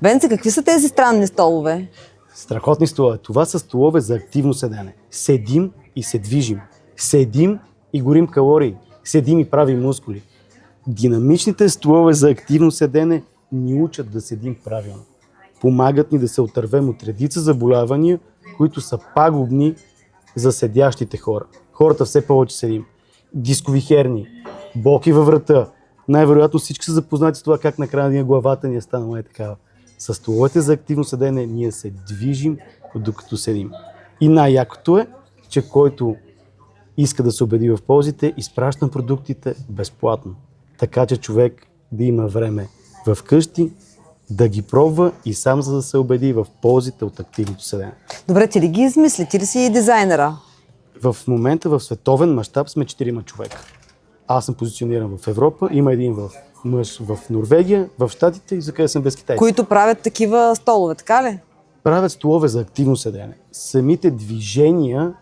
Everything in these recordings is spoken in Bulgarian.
Венце, какви са тези странни столове? Страхотни столове. Това са столове за активно седене. Седим и се движим. Седим и горим калории. Седим и правим мускули. Динамичните столове за активно седене ни учат да седим правилно. Помагат ни да се отървем от редица заболявания, които са пагубни за седящите хора. Хората все повече седим. Дискови херни, болки във врата. Най-вероятно всички са запознати с това как накрая главата ни е станала такава. С столовете за активно седене ние се движим, докато седим. И най-якото е, че който иска да се убеди в ползите, изпращам продуктите безплатно. Така че човек да има време в къщи, да ги пробва и сам за да се убеди в ползите от активното седене. Добре, ти ли ги измисли? Ти ли си и дизайнера? В момента в световен мащаб сме 4 човека. Аз съм позициониран в Европа, има един мъж в Норвегия, в Щатите и за къде съм без китайци. Които правят такива столове, така ли? Правят столове за активно седене. Самите движения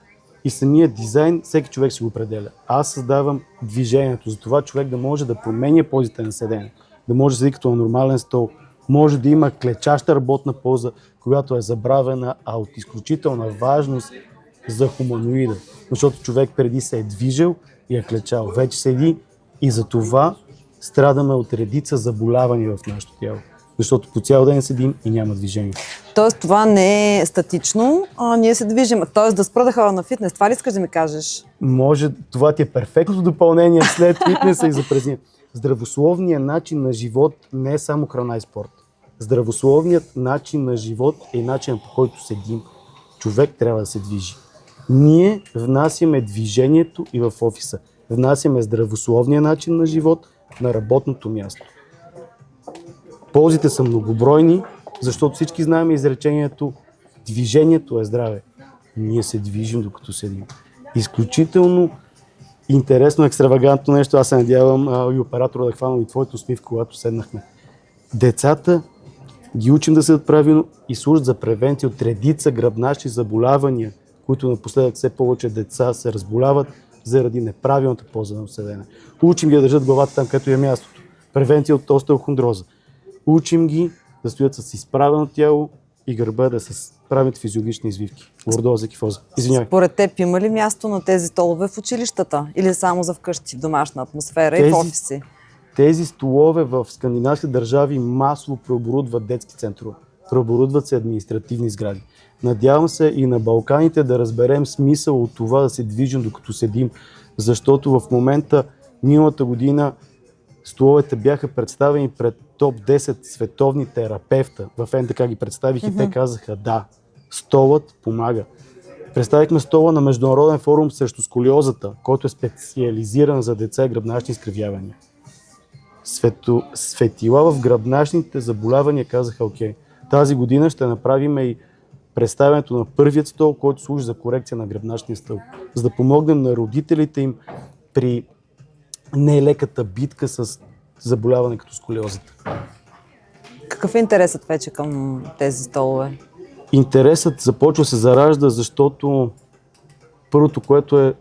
и самия дизайн, всеки човек си го определя. Аз създавам движението, за това човек да може да променя позите на седене, да може да седи като на нормален стол, може да има клечаща работна поза, която е забравена, а от изключителна важност за хуманоида. Защото човек преди се е движил и е клечал. Вече седи и за това страдаме от редица заболявания в нашето тяло. Защото по цял ден седим и няма движение. Тоест това не е статично, а ние се движим. Тоест да спра да ходя на фитнес. Това ли искаш да ми кажеш? Може, това ти е перфектното допълнение след фитнеса и за презина. Здравословният начин на живот не е само храна и спорт. Здравословният начин на живот е начинът, по който седим. Човек трябва да се движи. Ние внасяме движението и в офиса. Внасяме здравословния начин на живот на работното място. Ползите са многобройни, защото всички знаем изречението движението е здраве. Ние се движим докато седим. Изключително интересно, екстравагантно нещо. Аз се надявам и оператора да хвана и твоето усмивка, когато седнахме. Децата ги учим да седят правилно и служат за превенция от редица гръбначни заболявания, които напоследък все повече деца се разболяват заради неправилната поза на седене. Учим ги да държат главата там, където е мястото. Превенция от остеохондроза. Учим ги да стоят с изправено тяло и гърба да с правят физиологични извивки. Лордоза, кифоза. Извинявай. Според теб има ли място на тези столове в училищата? Или само за вкъщи, в домашна атмосфера и в офиси? Тези столове в скандинавски държави масово преоборудват детски центрове. Преоборудват се административни сгради. Надявам се и на Балканите да разберем смисъл от това да се движим докато седим, защото в момента, миналата година, столовете бяха представени пред топ 10 световни терапевта. В НДК ги представих и те казаха да, столът помага. Представихме стола на Международен форум срещу сколиозата, който е специализиран за деца и гръбначни изкривявания. Светила в гръбначните заболявания казаха окей. Тази година ще направим и представянето на първият стол, който служи за корекция на гръбначния стълб, за да помогнем на родителите им при нелеката битка с заболяване като сколиозата. Какъв е интересът вече към тези столове? Интересът започва да се заражда, защото първото, което е,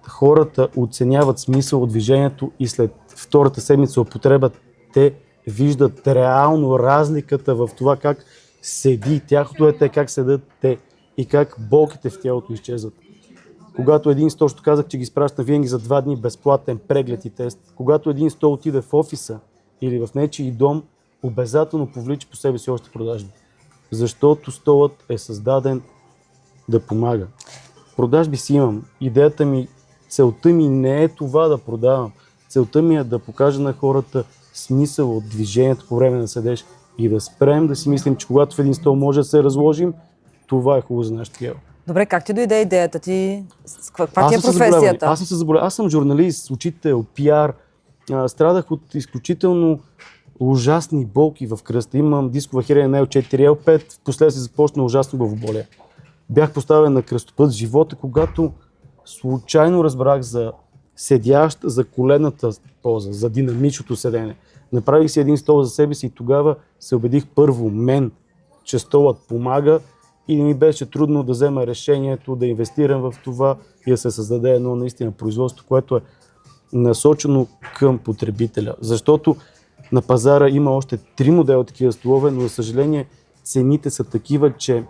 хората оценяват смисъл от движението и след втората седмица употреба те виждат реално разликата в това как седи тяхното дете, как седат те и как болките в тялото изчезват. Когато един стол, ще казах, че ги изпраща винаги за 2 дни безплатен преглед и тест. Когато един стол отиде в офиса или в нечий дом, обязателно повлича по себе си още продажби. Защото столът е създаден да помага. Продажби си имам. Идеята ми, целта ми не е това да продавам. Целта ми е да покажа на хората смисъл от движението по време на седеж и да спрем да си мислим, че когато в един стол може да се разложим, това е хубаво за нашето тяло. Добре, как ти дойде идеята ти? Каква ти е професията? Аз съм се заболявал. Аз съм журналист, учител, пиар. Страдах от изключително ужасни болки в кръста. Имам дискова херния на L4, L5, впоследствие започна ужасно главоболие. Бях поставен на кръстопът в живота, когато случайно разбрах за седящ, за коленната поза, за динамичното седене. Направих си един стол за себе си и тогава се убедих първо че столът помага и не ми беше трудно да взема решението, да инвестирам в това и да се създаде едно наистина производство, което е насочено към потребителя. Защото На пазара има още 3 модела такива столове, но за съжаление цените са такива, че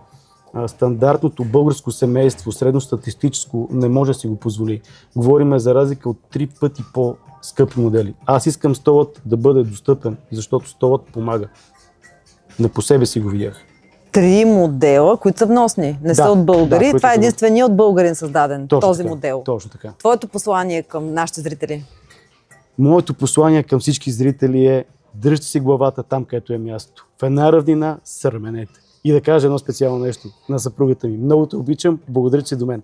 стандартното българско семейство, средностатистическо, не може да си го позволи. Говориме за разлика от 3 пъти по-скъпи модели. Аз искам столът да бъде достъпен, защото столът помага. Не по себе си го видях. 3 модела, които са вносни, не са от българи. Това е единствения от българин създаден, този модел. Точно така. Твоето послание към нашите зрители? Моето послание към всички зрители е: дръжте си главата там, където е мястото. В една равнина с раменете. И да кажа едно специално нещо на съпругата ми. Много те обичам, благодаря, че си до мен.